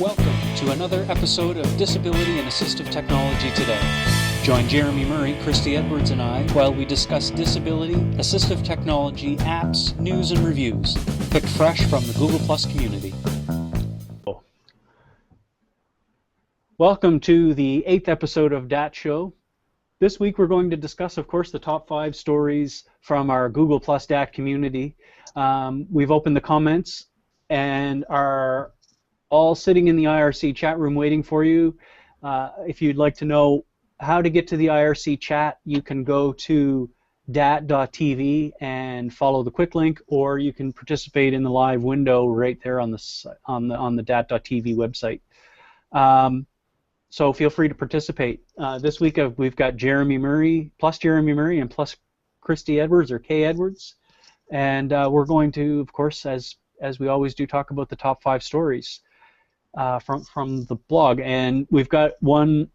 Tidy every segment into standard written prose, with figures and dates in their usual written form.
Welcome to another episode of Disability and Assistive Technology Today. Join Jeremy Murray, Christy Edwards, and I while we discuss disability, assistive technology, apps, news, and reviews, picked fresh from the Google Plus community. Welcome to the 8th episode of DATT Show. This week we're going to discuss, of course, the top 5 stories from our Google Plus DATT community. We've opened the comments and are all sitting in the IRC chat room waiting for you. If you'd like to know how to get to the IRC chat, you can go to datt.tv and follow the quick link, or you can participate in the live window right there on the datt.tv website. So feel free to participate. This week we've got Jeremy Murray and plus Christy Edwards, or K Edwards, and we're going to, of course, as we always do, talk about the top 5 stories from the blog. And we've got one.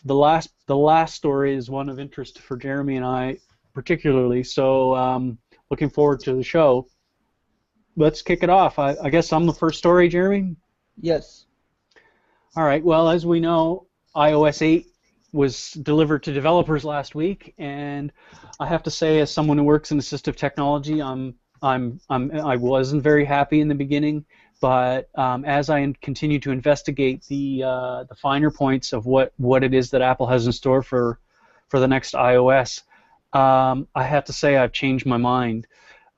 The last story is one of interest for Jeremy and I particularly. So looking forward to the show. Let's kick it off. I guess I'm the first story, Jeremy. Yes. All right. Well, as we know, iOS 8 was delivered to developers last week, and I have to say, as someone who works in assistive technology, I wasn't very happy in the beginning, but as I continue to investigate the finer points of what it is that Apple has in store for the next iOS, I have to say I've changed my mind.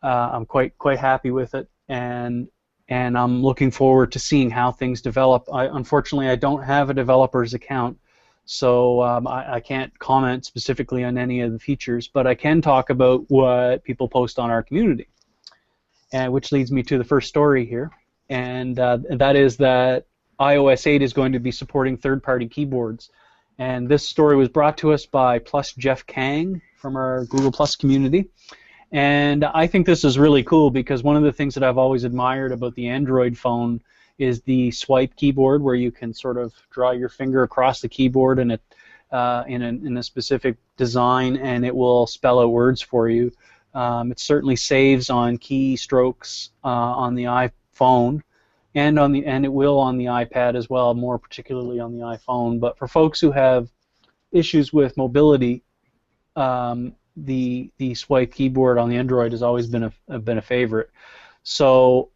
I'm quite happy with it, and I'm looking forward to seeing how things develop. Unfortunately, I don't have a developer's account, so I can't comment specifically on any of the features, but I can talk about what people post on our community, which leads me to the first story here, and that is that iOS 8 is going to be supporting third-party keyboards. And this story was brought to us by Jeff Kang from our Google Plus community. And I think this is really cool because one of the things that I've always admired about the Android phone is the swipe keyboard, where you can sort of draw your finger across the keyboard in a specific design, and it will spell out words for you. It certainly saves on keystrokes on the iPhone, and it will on the iPad as well, more particularly on the iPhone. But for folks who have issues with mobility, the swipe keyboard on the Android has always been a favorite. So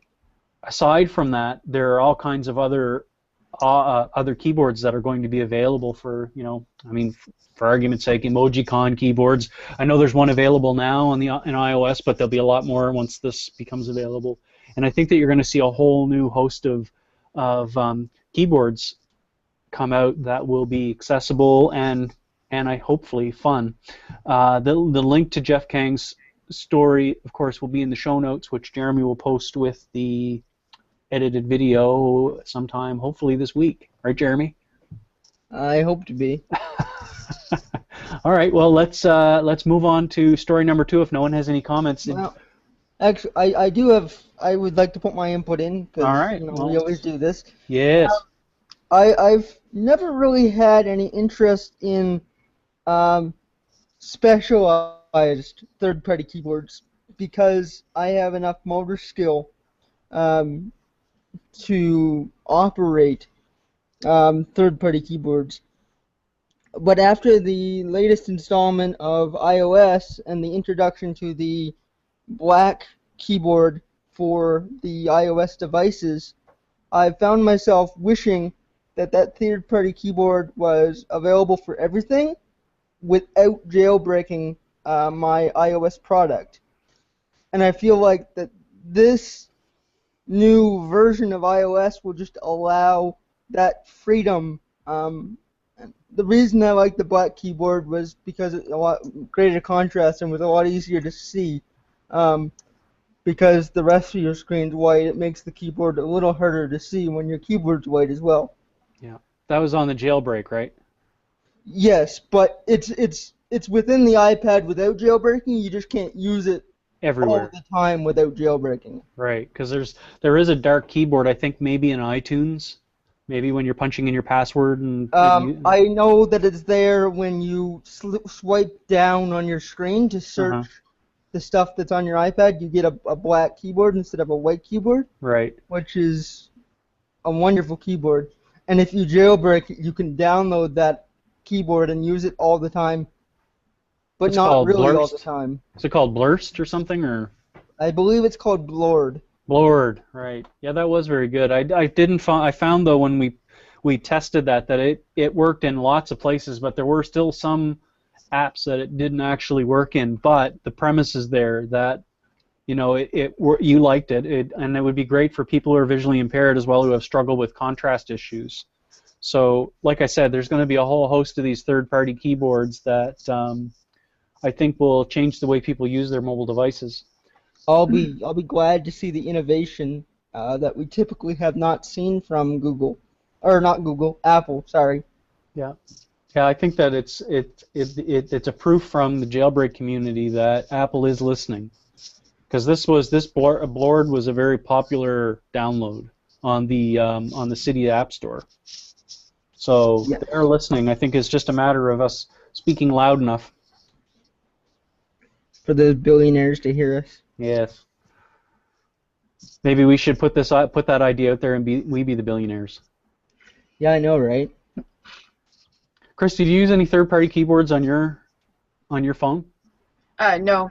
aside from that, there are all kinds of other keyboards that are going to be available for, for argument's sake, Emojicon keyboards. I know there's one available now in iOS, but there'll be a lot more once this becomes available. And I think that you're going to see a whole new host of keyboards come out that will be accessible and hopefully fun. The link to Jeff Kang's story, of course, will be in the show notes, which Jeremy will post with the edited video sometime, hopefully this week. Right, Jeremy? I hope to be. All right. Well, let's move on to story number 2. If no one has any comments. Well, actually, I would like to put my input in because all right. We always do this. Yes. I've never really had any interest in specialized third-party keyboards because I have enough motor skill to operate third-party keyboards. But after the latest installment of iOS and the introduction to the black keyboard for the iOS devices, I've found myself wishing that third-party keyboard was available for everything without jailbreaking my iOS product. And I feel like that this new version of iOS will just allow that freedom. The reason I like the black keyboard was because it's a lot greater contrast and was a lot easier to see. Because the rest of your screen's white, it makes the keyboard a little harder to see when your keyboard's white as well. Yeah, that was on the jailbreak, right? Yes, but it's within the iPad without jailbreaking. You just can't use it everywhere all the time without jailbreaking. Right, because there is a dark keyboard. I think maybe in iTunes, maybe when you're punching in your password and. I know that it's there when you swipe down on your screen to search the stuff that's on your iPad. You get a black keyboard instead of a white keyboard. Right. Which is a wonderful keyboard. And if you jailbreak it, you can download that keyboard and use it all the time, but It's not called really all the Blurst. time. Is it called Blurst or something, or I believe it's called Blord. Blord? Right. Yeah, that was very good. I didn't find. I found though when we tested that it worked in lots of places, but there were still some apps that it didn't actually work in. But the premise is there that you liked it, and it would be great for people who are visually impaired as well, who have struggled with contrast issues. So, like I said, there's going to be a whole host of these third-party keyboards that I think will change the way people use their mobile devices. I'll be glad to see the innovation that we typically have not seen from Google, or not Google, Apple. Sorry. Yeah, yeah. I think that it's a proof from the jailbreak community that Apple is listening, because this Blord was a very popular download on the Cydia App Store. So Yeah. they're listening. I think it's just a matter of us speaking loud enough. For the billionaires to hear us. Yes. Maybe we should put that idea out there and we be the billionaires. Yeah, I know, right? Christy, do you use any third-party keyboards on your phone? No.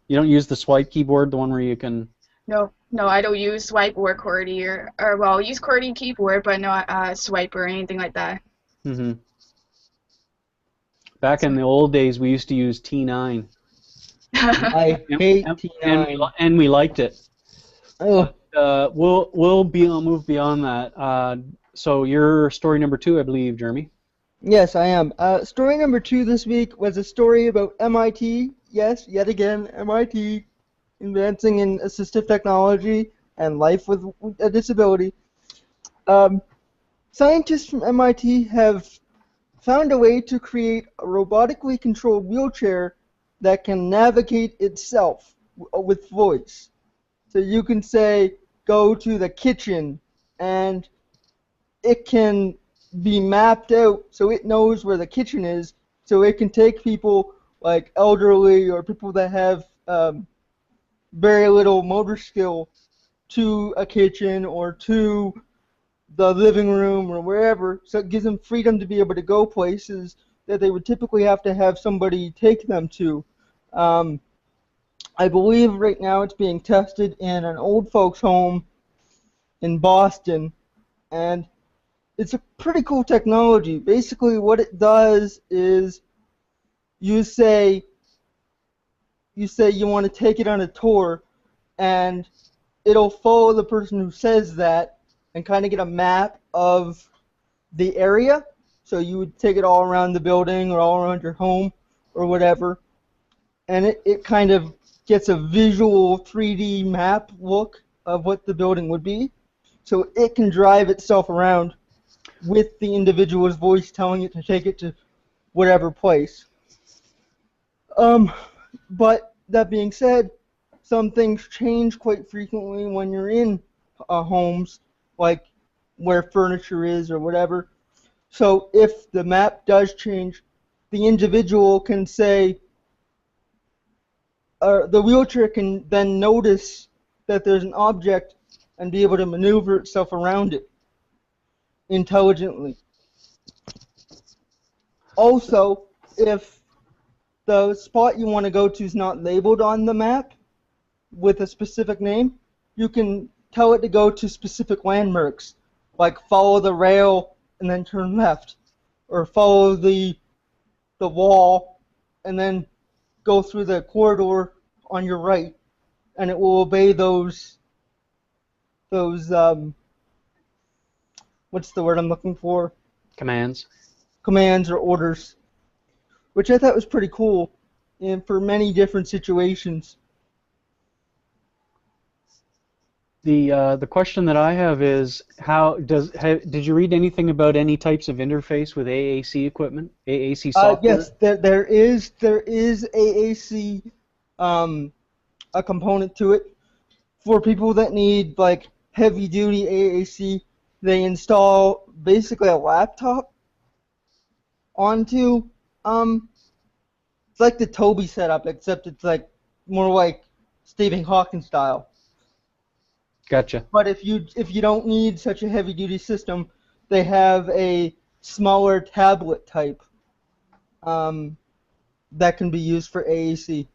You don't use the swipe keyboard, the one where you can... No, I don't use swipe or QWERTY or well, I use QWERTY keyboard, but not swipe or anything like that. Mm-hmm. Back in the old days, we used to use T9. I hate T9. And we liked it. Oh. We'll move beyond that. So your story number 2, I believe, Jeremy. Yes, I am. Story number 2 this week was a story about MIT. Yes, yet again, MIT advancing in assistive technology and life with a disability. Scientists from MIT have found a way to create a robotically controlled wheelchair that can navigate itself with voice. So you can say, go to the kitchen, and it can be mapped out so it knows where the kitchen is, so it can take people like elderly or people that have very little motor skill to a kitchen or to the living room or wherever, so it gives them freedom to be able to go places that they would typically have to have somebody take them to. I believe right now it's being tested in an old folks home in Boston, and it's a pretty cool technology. Basically what it does is you say you want to take it on a tour, and it'll follow the person who says that and kind of get a map of the area. So you would take it all around the building or all around your home or whatever, and it kind of gets a visual 3D map look of what the building would be, so it can drive itself around with the individual's voice telling it to take it to whatever place. But that being said, some things change quite frequently when you're in homes, like where furniture is or whatever. So if the map does change, the individual can say, the wheelchair can then notice that there's an object and be able to maneuver itself around it intelligently. Also, if the spot you want to go to is not labeled on the map with a specific name, you can tell it to go to specific landmarks, like follow the rail and then turn left, or follow the wall and then go through the corridor on your right, and it will obey those what's the word I'm looking for? Commands or orders, which I thought was pretty cool, and for many different situations. The question that I have is, did you read anything about any types of interface with AAC equipment, AAC software? Yes, there is AAC, a component to it. For people that need like heavy duty AAC, they install basically a laptop onto it's like the Toby setup, except it's like more like Stephen Hawking style. Gotcha. But if you don't need such a heavy duty system, they have a smaller tablet type that can be used for AAC.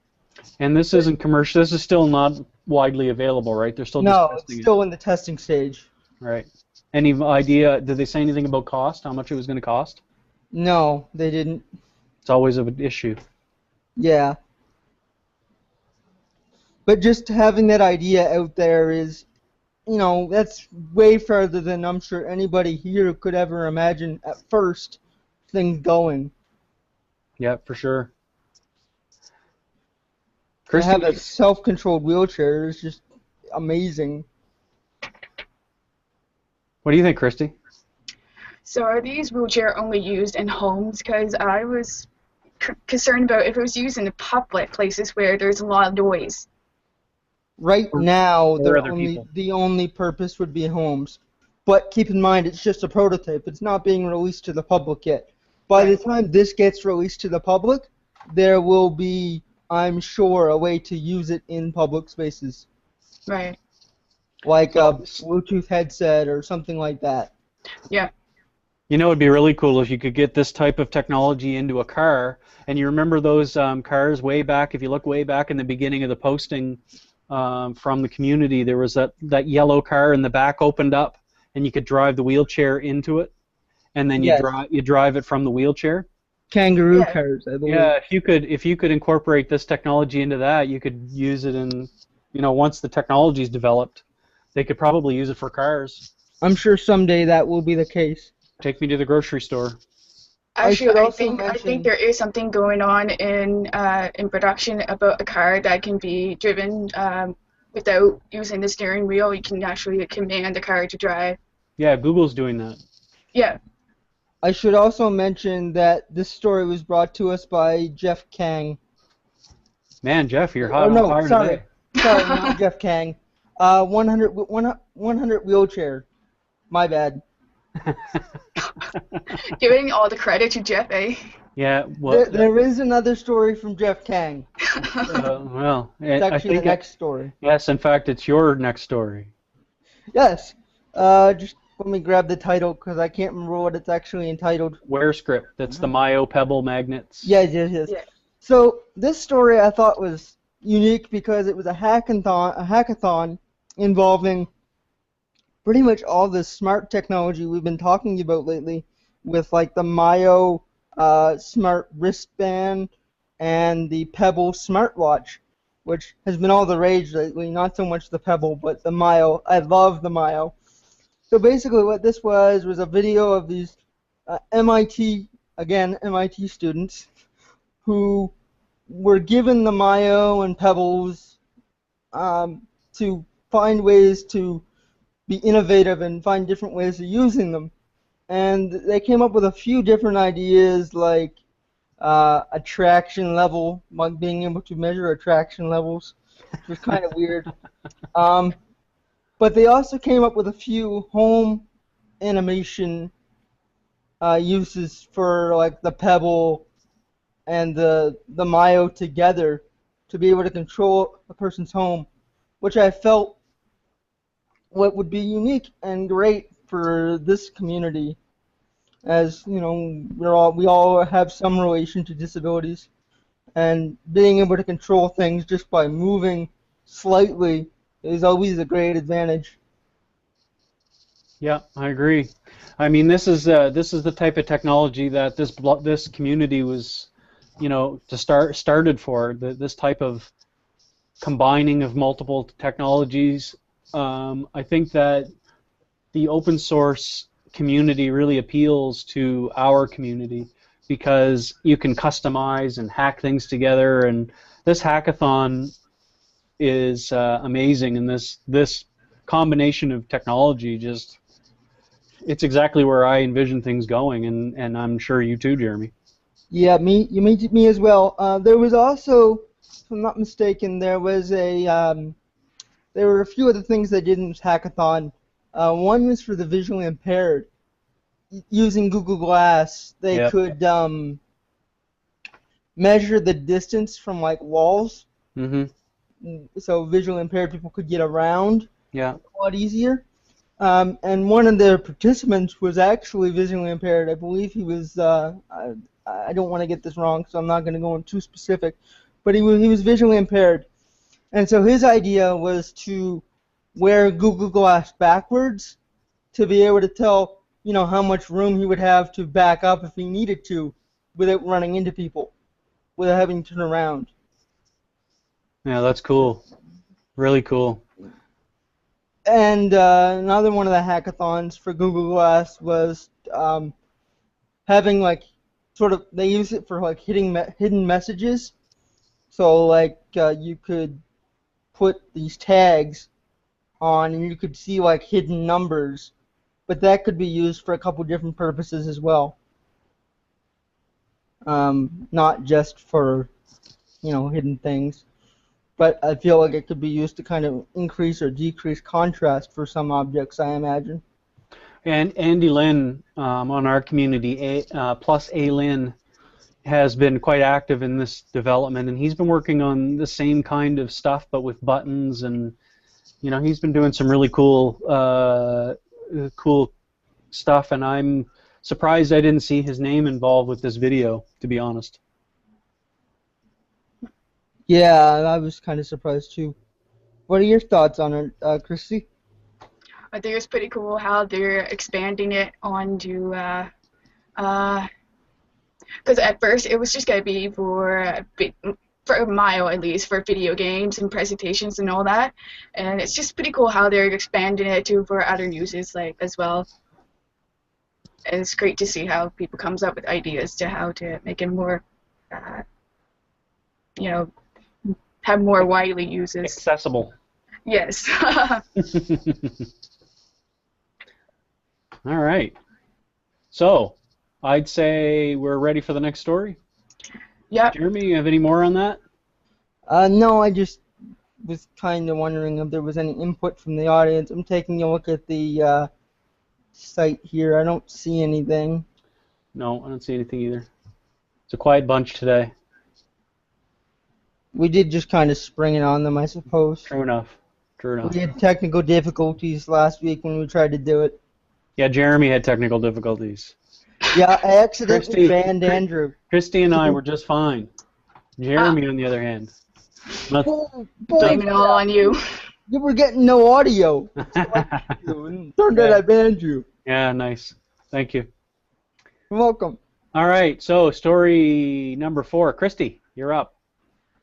And this isn't commercial. This is still not widely available, right? They're still just No, testing it's still in the testing stage. it. Right. Any idea? Did they say anything about cost? How much it was going to cost? No, they didn't. It's always an issue. Yeah. But just having that idea out there is, that's way further than I'm sure anybody here could ever imagine at first things going. Yeah, for sure. To have a Christy, self-controlled wheelchair is just amazing. what do you think, Christy? So are these wheelchair only used in homes? Because I was concerned about if it was used in public places where there's a lot of noise. Right now, or other people. the only purpose would be homes. But keep in mind, it's just a prototype. It's not being released to the public yet. By the time this gets released to the public, there will be, I'm sure, a way to use it in public spaces. Right. Like a Bluetooth headset or something like that. Yeah. You know, it'd be really cool if you could get this type of technology into a car. And you remember those cars way back, if you look way back in the beginning of the posting from the community, there was that yellow car in the back opened up, and you could drive the wheelchair into it, and then you drive it from the wheelchair. Kangaroo cars, I believe. Yeah, if you could incorporate this technology into that, you could use it in, once the technology's developed, they could probably use it for cars. I'm sure someday that will be the case. Take me to the grocery store. Actually, I think there is something going on in production about a car that can be driven without using the steering wheel. You can actually command the car to drive. Yeah, Google's doing that. Yeah. I should also mention that this story was brought to us by Jeff Kang. Man, Jeff, you're hot on fire today. Sorry, not Jeff Kang. 100 wheelchair. My bad. Giving all the credit to Jeff, eh? Yeah, well, there is another story from Jeff Kang. Well, It's actually the next story. Yes, in fact, it's your next story. Yes. Just let me grab the title because I can't remember what it's actually entitled. WearScript. That's the Myo Pebble magnets. Yes. Yeah. So this story I thought was unique because it was a hackathon involving pretty much all the smart technology we've been talking about lately, with like the Myo smart wristband and the Pebble smartwatch, which has been all the rage lately. Not so much the Pebble, but the Myo. I love the Myo. So basically what this was a video of these MIT students who were given the Myo and Pebbles to find ways to be innovative and find different ways of using them. And they came up with a few different ideas, like attraction level, like being able to measure attraction levels, which was kind of weird. But they also came up with a few home animation uses for like the Pebble and the Myo together to be able to control a person's home, which I felt what would be unique and great for this community, as we all have some relation to disabilities, and being able to control things just by moving slightly is always a great advantage. Yeah, I agree. I mean, this is the type of technology that this community was, started for. This type of combining of multiple technologies. I think that the open source community really appeals to our community because you can customize and hack things together, and this hackathon is amazing, and this combination of technology it's exactly where I envision things going, and I'm sure you too, Jeremy. Yeah, me as well. There was also, if I'm not mistaken, there were a few other things they did in this hackathon. One was for the visually impaired. Using Google Glass, they could measure the distance from like walls. Mm-hmm. So visually impaired people could get around Yeah. A lot easier. And one of the participants was actually visually impaired. I believe he was, I don't want to get this wrong, so I'm not going to go into too specific, but he was visually impaired. And so his idea was to wear Google Glass backwards to be able to tell, how much room he would have to back up if he needed to without running into people, without having to turn around. Yeah, that's cool. Really cool. And another one of the hackathons for Google Glass was having they use it for hidden messages. So you could put these tags on and you could see hidden numbers, but that could be used for a couple different purposes as well. Not just for hidden things. But I feel like it could be used to kind of increase or decrease contrast for some objects, I imagine. And Andy Lynn on our community, plus A Lynn, has been quite active in this development, and he's been working on the same kind of stuff, but with buttons, and he's been doing some really cool, cool stuff. And I'm surprised I didn't see his name involved with this video, to be honest. Yeah, I was kind of surprised too. What are your thoughts on it, Christy? I think it's pretty cool how they're expanding it onto, because at first it was just going to be for a mile at least, for video games and presentations and all that. And it's just pretty cool how they're expanding it to for other uses as well. And it's great to see how people comes up with ideas to how to make it more, have more widely uses. Accessible. Yes. All right. So, I'd say we're ready for the next story. Yep. Jeremy, you have any more on that? No, I just was kind of wondering if there was any input from the audience. I'm taking a look at the site here. I don't see anything. No, I don't see anything either. It's a quiet bunch today. We did just kind of spring it on them, I suppose. True enough. True enough. We had technical difficulties last week when we tried to do it. Yeah, Jeremy had technical difficulties. Yeah, I accidentally banned Andrew. Christy and I were just fine. Jeremy, on the other hand. Blame it all on you. You were getting no audio. Turned out I banned you. Yeah, nice. Thank you. You're welcome. All right, so story number 4. Christy, you're up.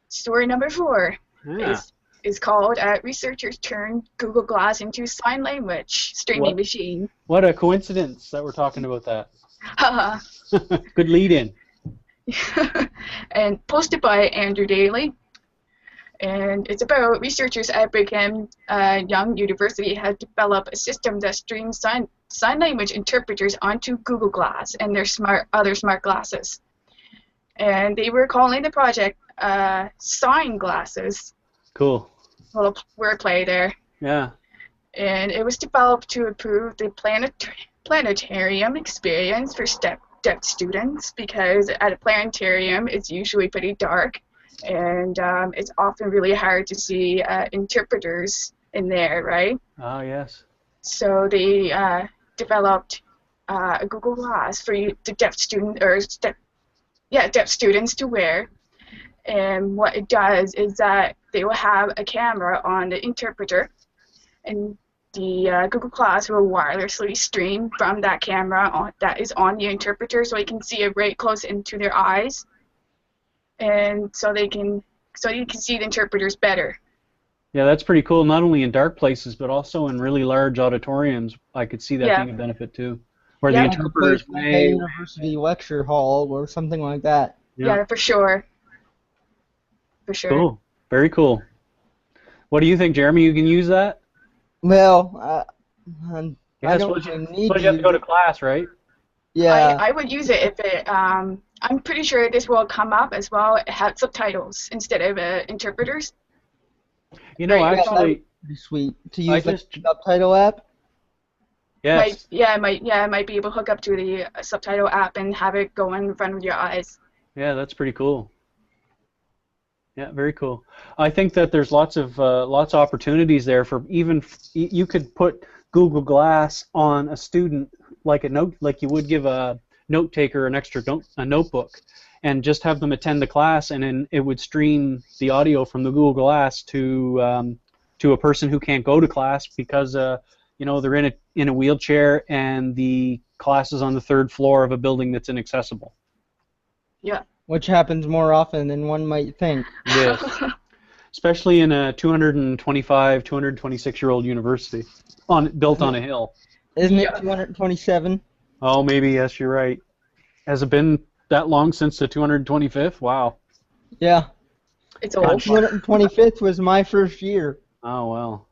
Story number 4 Yeah. is called Researchers Turn Google Glass into Sign Language Streaming Machine. What a coincidence that we're talking about that. Haha. Good lead-in. And posted by Andrew Daley. And it's about researchers at Brigham Young University have developed a system that streams sign language interpreters onto Google Glass and their other smart glasses. And they were calling the project Sign Glasses. Cool. A little wordplay there. Yeah. And it was developed to improve the planetarium experience for deaf students, because at a planetarium it's usually pretty dark, and it's often really hard to see interpreters in there, right? Oh, yes. So they developed a Google Glass for the deaf students to wear. And what it does is that they will have a camera on the interpreter, and the Google Glass will wirelessly stream from that camera that is on the interpreter, so you can see it right close into their eyes, and so you can see the interpreters better. Yeah, that's pretty cool. Not only in dark places, but also in really large auditoriums. I could see that being a benefit too, where the interpreters may. University lecture hall or something like that. Yeah, for sure. For sure. Cool. Very cool. What do you think, Jeremy? You can use that? Well, I don't need you have to go to class, right? Yeah. I would use it if it. I'm pretty sure this will come up as well. It had subtitles instead of interpreters. You know, actually, pretty sweet to use the subtitle app. Yes. I might be able to hook up to the subtitle app and have it go in front of your eyes. Yeah, that's pretty cool. Yeah, very cool. I think that there's lots of opportunities there for even you could put Google Glass on a student like a note, like you would give a note taker an extra a notebook, and just have them attend the class, and then it would stream the audio from the Google Glass to a person who can't go to class because they're in a wheelchair and the class is on the 3rd floor of a building that's inaccessible. Yeah. Which happens more often than one might think. Yes. Especially in a 225, 226-year-old university built on a hill. Isn't it 227? Oh, maybe, yes, you're right. Has it been that long since the 225th? Wow. Yeah. It's old. 225th was my first year. Oh, well.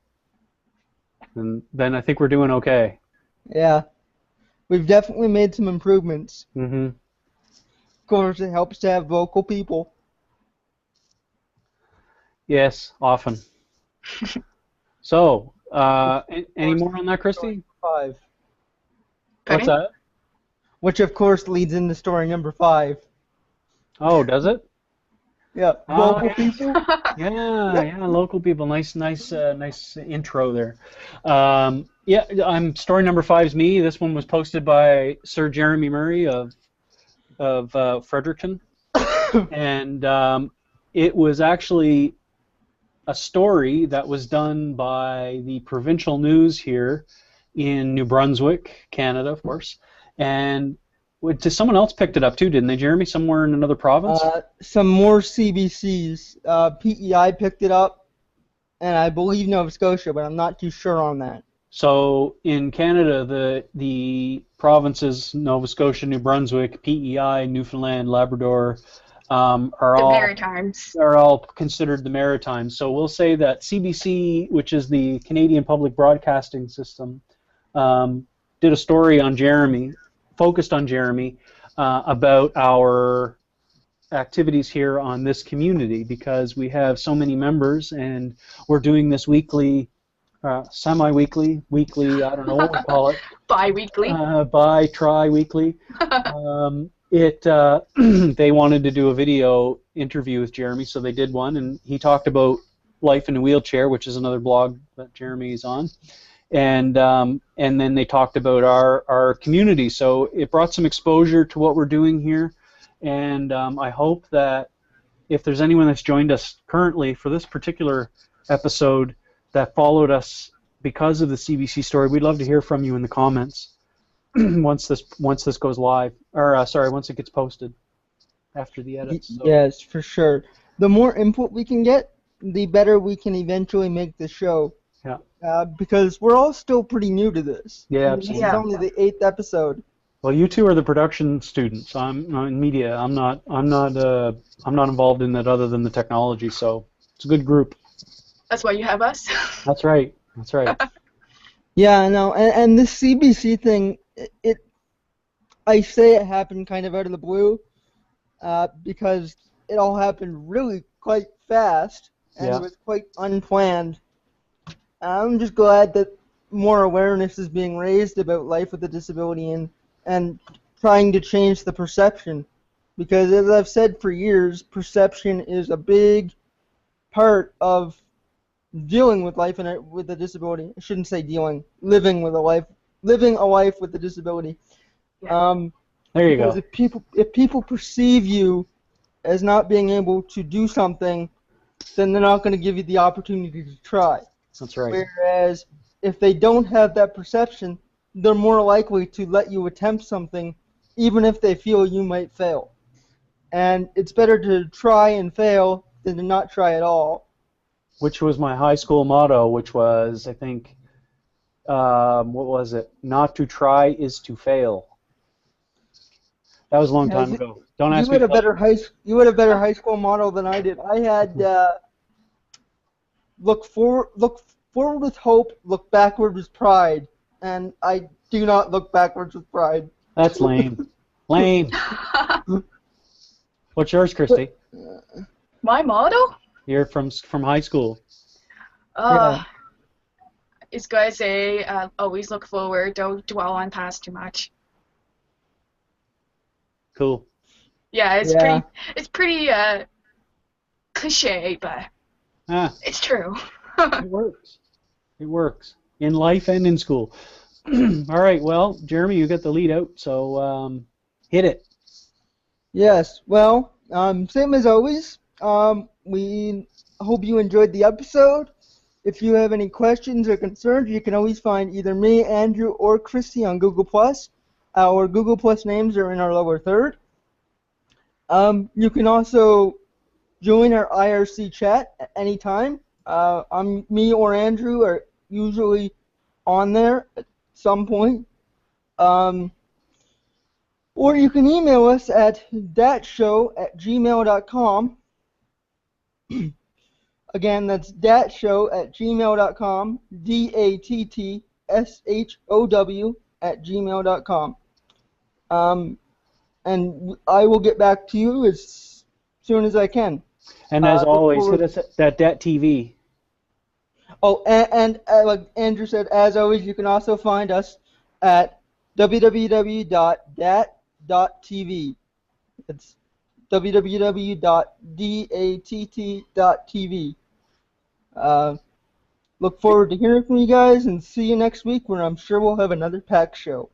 And then I think we're doing okay. Yeah. We've definitely made some improvements. Mm-hmm. Of course, it helps to have vocal people. Yes, often. So, any more on that, Christy? 5. What's that? Which, of course, leads into story number 5. Oh, does it? Yeah, local people. Yeah, local people. Nice intro there. Story number 5 is me. This one was posted by Sir Jeremy Murray of Fredericton, and it was actually a story that was done by the provincial news here in New Brunswick, Canada, of course, and someone else picked it up too, didn't they, Jeremy? Somewhere in another province? Some more CBCs. PEI picked it up, and I believe Nova Scotia, but I'm not too sure on that. So in Canada, the provinces, Nova Scotia, New Brunswick, PEI, Newfoundland, Labrador, are all considered the Maritimes. So we'll say that CBC, which is the Canadian Public Broadcasting System, did a story on Jeremy, focused on Jeremy, about our activities here on this community, because we have so many members and we're doing this weekly, semi-weekly, weekly, I don't know what we call it. Bi-weekly. Tri-weekly. They wanted to do a video interview with Jeremy, so they did one, and he talked about Life in a Wheelchair, which is another blog that Jeremy is on. And then they talked about our community. So it brought some exposure to what we're doing here, and I hope that if there's anyone that's joined us currently for this particular episode that followed us because of the CBC story, we'd love to hear from you in the comments once this goes live, or once it gets posted after the edit. So. Yes, for sure. The more input we can get, the better we can eventually make the show. Yeah. Because we're all still pretty new to this. Yeah, absolutely. This is only the 8th episode. Well, you two are the production students. I'm in media. I'm not involved in that other than the technology. So it's a good group. That's why you have us. That's right. Yeah, I know. And this CBC thing, I say it happened kind of out of the blue, because it all happened really quite fast and it was quite unplanned. I'm just glad that more awareness is being raised about life with a disability and trying to change the perception. Because as I've said for years, perception is a big part of dealing with life with a disability. I shouldn't say dealing, living a life with a disability. There you go. If people perceive you as not being able to do something, then they're not going to give you the opportunity to try. That's right. Whereas if they don't have that perception, they're more likely to let you attempt something, even if they feel you might fail. And it's better to try and fail than to not try at all. Which was my high school motto, which was, I think, what was it? Not to try is to fail. That was a long time ago. Don't ask me. You had a better high school motto than I did. I had look forward with hope, look backward with pride, and I do not look backwards with pride. That's lame. Lame. What's yours, Christy? My motto? You're from high school. It's going to say, always look forward, don't dwell on past too much. Cool. Yeah, it's pretty cliche, but it's true. It works. It works in life and in school. All right. Well, Jeremy, you got the lead out, so hit it. Yes. Well, same as always. We hope you enjoyed the episode. If you have any questions or concerns, you can always find either me, Andrew, or Christy on Google+. Our Google+ names are in our lower third. You can also join our IRC chat at any time. Me or Andrew are usually on there at some point. Or you can email us at dattshow@gmail.com. Again, that's dattshow@gmail.com, DATTSHOW@gmail.com. And I will get back to you as soon as I can. And as always, hit us at that DATT TV. Oh, and like Andrew said, as always, you can also find us at www.datt.tv. It's www.datt.tv. Look forward to hearing from you guys, and see you next week, where I'm sure we'll have another packed show.